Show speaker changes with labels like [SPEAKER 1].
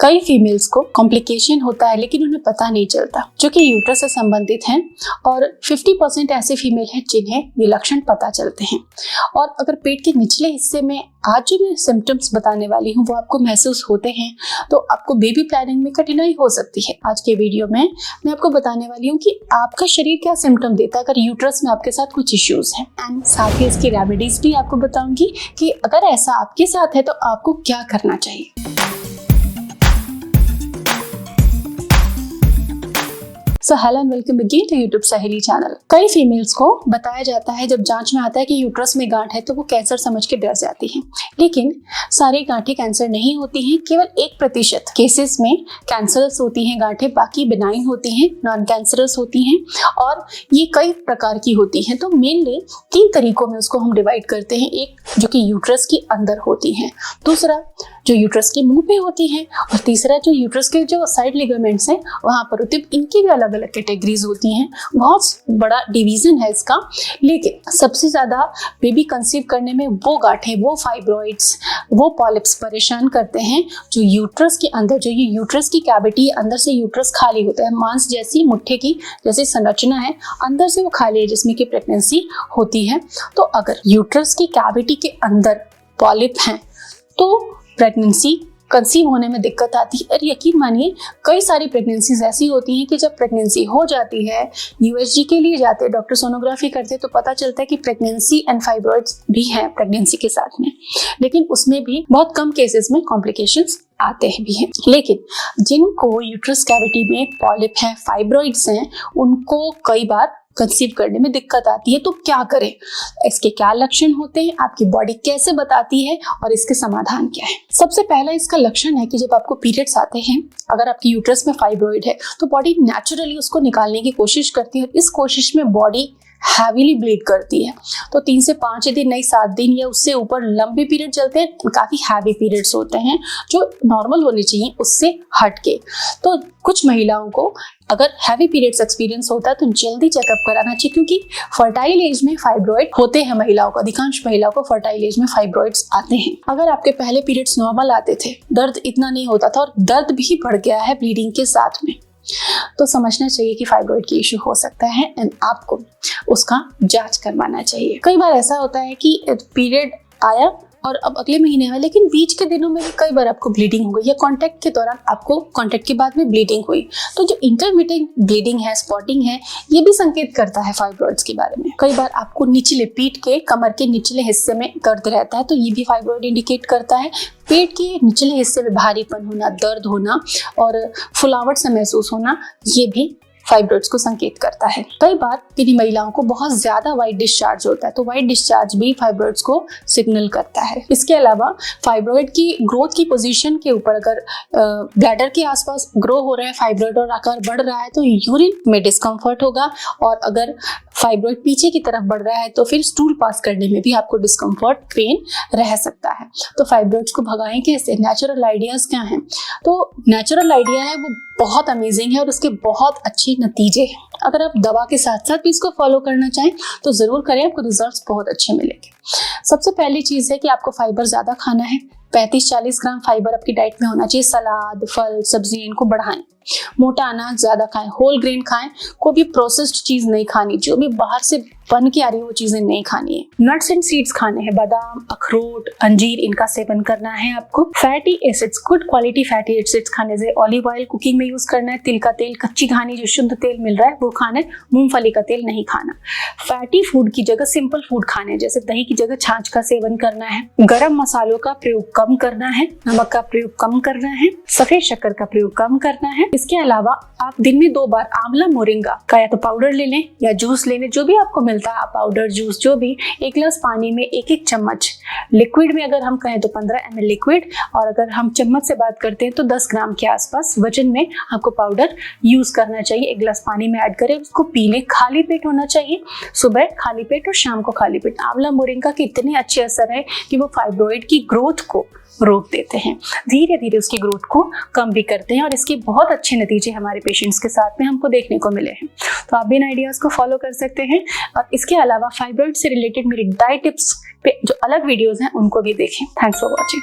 [SPEAKER 1] कई फीमेल्स को कॉम्प्लिकेशन होता है लेकिन उन्हें पता नहीं चलता, जो कि यूट्रस से संबंधित हैं, और 50% ऐसे फीमेल हैं जिन्हें ये लक्षण पता चलते हैं। और अगर पेट के निचले हिस्से में आज जो मैं सिम्टम्स बताने वाली हूँ वो आपको महसूस होते हैं तो आपको बेबी प्लानिंग में कठिनाई हो सकती है। आज के वीडियो में मैं आपको बताने वाली हूँ कि आपका शरीर क्या सिम्टम देता है अगर यूट्रस में आपके साथ कुछ इश्यूज हैं, एंड साथ ही इसकी रेमेडीज भी आपको बताऊंगी कि अगर ऐसा आपके साथ है तो आपको क्या करना चाहिए। So hello and welcome again to YouTube Saheli channel. कई फीमेल्स को बताया जाता है जब जांच में आता है कि यूट्रस में गांठ है तो वो कैंसर समझ के डर जाती हैं, लेकिन सारी गांठें कैंसर नहीं होती हैं। केवल 1% केसेस में कैंसरस होती हैं गांठें, बाकी बिनाइन होती हैं, नॉन कैंसरस होती हैं, और ये कई प्रकार की होती हैं। तो मेनली 3 तरीकों में उसको हम डिवाइड करते हैं। एक जो कि यूट्रस के अंदर होती हैं, दूसरा जो यूट्रस के मुंह पे होती हैं, और तीसरा जो यूट्रस के जो साइड लिगामेंट्स हैं वहां पर होती है। इनकी भी अलग अलग कैटेगरीज होती हैं, बहुत बड़ा डिवीजन है इसका। लेकिन सबसे ज्यादा बेबी कंसीव करने में वो गांठें, वो फाइब्रॉइड्स, वो पॉलिप्स परेशान करते हैं जो यूट्रस के अंदर, जो ये यूट्रस की कैविटी, अंदर से यूट्रस खाली होता है, मांस जैसी मुट्ठे की जैसी संरचना है, अंदर से वो खाली है जिसमें कि प्रेगनेंसी होती है। तो अगर यूट्रस की कैविटी के अंदर पॉलिप हैं तो प्रेगनेंसी कंसीव होने में दिक्कत आती है। और यकीन मानिए कई सारी प्रेगनेंसीज ऐसी होती हैं कि जब प्रेगनेंसी हो जाती है, यूएसजी के लिए जाते हैं, डॉक्टर सोनोग्राफी करते हैं तो पता चलता है कि प्रेगनेंसी एंड फाइब्रॉइड्स भी हैं प्रेगनेंसी के साथ में, लेकिन उसमें भी बहुत कम केसेस में कॉम्प्लिकेशंस आते हैं भी हैं। लेकिन जिनको यूट्रस कैविटी में पॉलिप है, फाइब्रॉइड्स हैं, उनको कई बार कंसीव करने में दिक्कत आती है। तो क्या करें, इसके क्या लक्षण होते हैं, आपकी बॉडी कैसे बताती है और इसके समाधान क्या है। सबसे पहला इसका लक्षण है कि जब आपको पीरियड्स आते हैं, अगर आपकी यूट्रस में फाइब्रॉइड है तो बॉडी नेचुरली उसको निकालने की कोशिश करती है, और इस कोशिश में बॉडी हैवीली ब्लीड करती है। तो 3 से 5 दिन, नहीं 7 दिन या उससे ऊपर लंबे पीरियड चलते हैं, काफी हैवी पीरियड्स होते हैं जो नॉर्मल होने चाहिए उससे हटके। तो कुछ महिलाओं को अगर हैवी पीरियड्स एक्सपीरियंस होता है तो जल्दी चेकअप कराना चाहिए, क्योंकि फर्टाइल एज में फाइब्रॉइड होते हैं महिलाओं को, अधिकांश महिलाओं को फर्टाइल एज में फाइब्रॉइड्स आते हैं। अगर आपके पहले पीरियड्स नॉर्मल आते थे, दर्द इतना नहीं होता था और दर्द भी बढ़ गया है ब्लीडिंग के साथ में, तो समझना चाहिए कि फाइब्रॉइड की इश्यू हो सकता है एंड आपको उसका जांच करवाना चाहिए। कई बार ऐसा होता है कि पीरियड आया और अब अगले महीने है, लेकिन बीच के दिनों में भी कई बार आपको ब्लीडिंग हो गई, या कांटेक्ट के दौरान आपको कांटेक्ट के बाद में ब्लीडिंग हुई। तो जो इंटरमिटेंट ब्लीडिंग है, स्पॉटिंग है, ये भी संकेत करता है फाइब्रॉइड्स के बारे में। कई बार आपको निचले पीठ के, कमर के निचले हिस्से में दर्द रहता है तो ये भी फाइब्रॉइड इंडिकेट करता है। पेट के निचले हिस्से में भारीपन होना, दर्द होना और फुलावट से महसूस होना, ये भी फाइब्रॉइड्स को संकेत करता है। कई बार किन्हीं महिलाओं को बहुत ज्यादा व्हाइट डिस्चार्ज होता है, तो व्हाइट डिस्चार्ज भी फाइब्रॉइड्स को सिग्नल करता है। इसके अलावा फाइब्रॉइड की ग्रोथ की पोजीशन के ऊपर, अगर ब्लैडर के आसपास ग्रो हो रहा है फाइब्रॉइड और आकार बढ़ रहा है तो यूरिन में डिस्कम्फर्ट होगा, और अगर फाइब्रॉइड पीछे की तरफ बढ़ रहा है तो फिर स्टूल पास करने में भी आपको डिस्कम्फर्ट, पेन रह सकता है। तो फाइब्रॉइड्स को भगाएं कैसे, नेचुरल आइडियाज क्या हैं? तो नेचुरल आइडिया है वो बहुत अमेजिंग है और उसके बहुत अच्छे नतीजे हैं। अगर आप दवा के साथ साथ भी इसको फॉलो करना चाहें तो जरूर करें, आपको रिजल्ट्स बहुत अच्छे मिलेंगे। सबसे पहली चीज है कि आपको फाइबर ज्यादा खाना है। 35-40 ग्राम फाइबर आपकी डाइट में होना चाहिए। सलाद, फल, सब्जी इनको बढ़ाएं। मोटा अनाज ज्यादा खाएं, होल ग्रेन खाएं, कोई भी प्रोसेस्ड चीज नहीं खानी, जो भी बाहर से बन के आ रही है वो चीजें नहीं खानी है। नट्स एंड सीड्स खाने हैं, बादाम, अखरोट, अंजीर, इनका सेवन करना है आपको। Fatty acids, good quality fatty acids खाने से, ऑलिव ऑयल कुकिंग में यूज करना है, तिल का तेल, कच्ची घानी जो शुद्ध तेल मिल रहा है वो खाना है, मूंगफली का तेल नहीं खाना। फैटी फूड की जगह सिंपल फूड खाने, जैसे दही की जगह छाछ का सेवन करना है। गरम मसालों का प्रयोग कम करना है, नमक का प्रयोग कम करना है, सफेद शक्कर का प्रयोग कम करना है। इसके अलावा आप दिन में 2 बार आंवला मोरिंगा का या तो पाउडर ले लें या जूस ले लें, जो भी आपको मिलता है, पाउडर, जूस, जो भी। 1 गिलास पानी में 1-1 चम्मच, लिक्विड में अगर हम कहें तो 15 ml लिक्विड, और अगर हम चम्मच से बात करते हैं तो 10 ग्राम के आसपास वजन में आपको पाउडर यूज करना चाहिए। 1 गिलास पानी में ऐड करें, उसको पी लें। खाली पेट होना चाहिए, सुबह खाली पेट और शाम को खाली पेट। आंवला मोरिंगा के इतने अच्छे असर है कि वो फाइब्रॉइड की ग्रोथ को रोक देते हैं, धीरे धीरे उसकी ग्रोथ को कम भी करते हैं, और इसके बहुत अच्छे नतीजे हमारे पेशेंट्स के साथ में हमको देखने को मिले हैं। तो आप भी इन आइडियाज को फॉलो कर सकते हैं। और इसके अलावा फाइब्रॉइड से रिलेटेड मेरी डाइट टिप्स पे जो अलग वीडियोस हैं उनको भी देखें। Thanks for watching.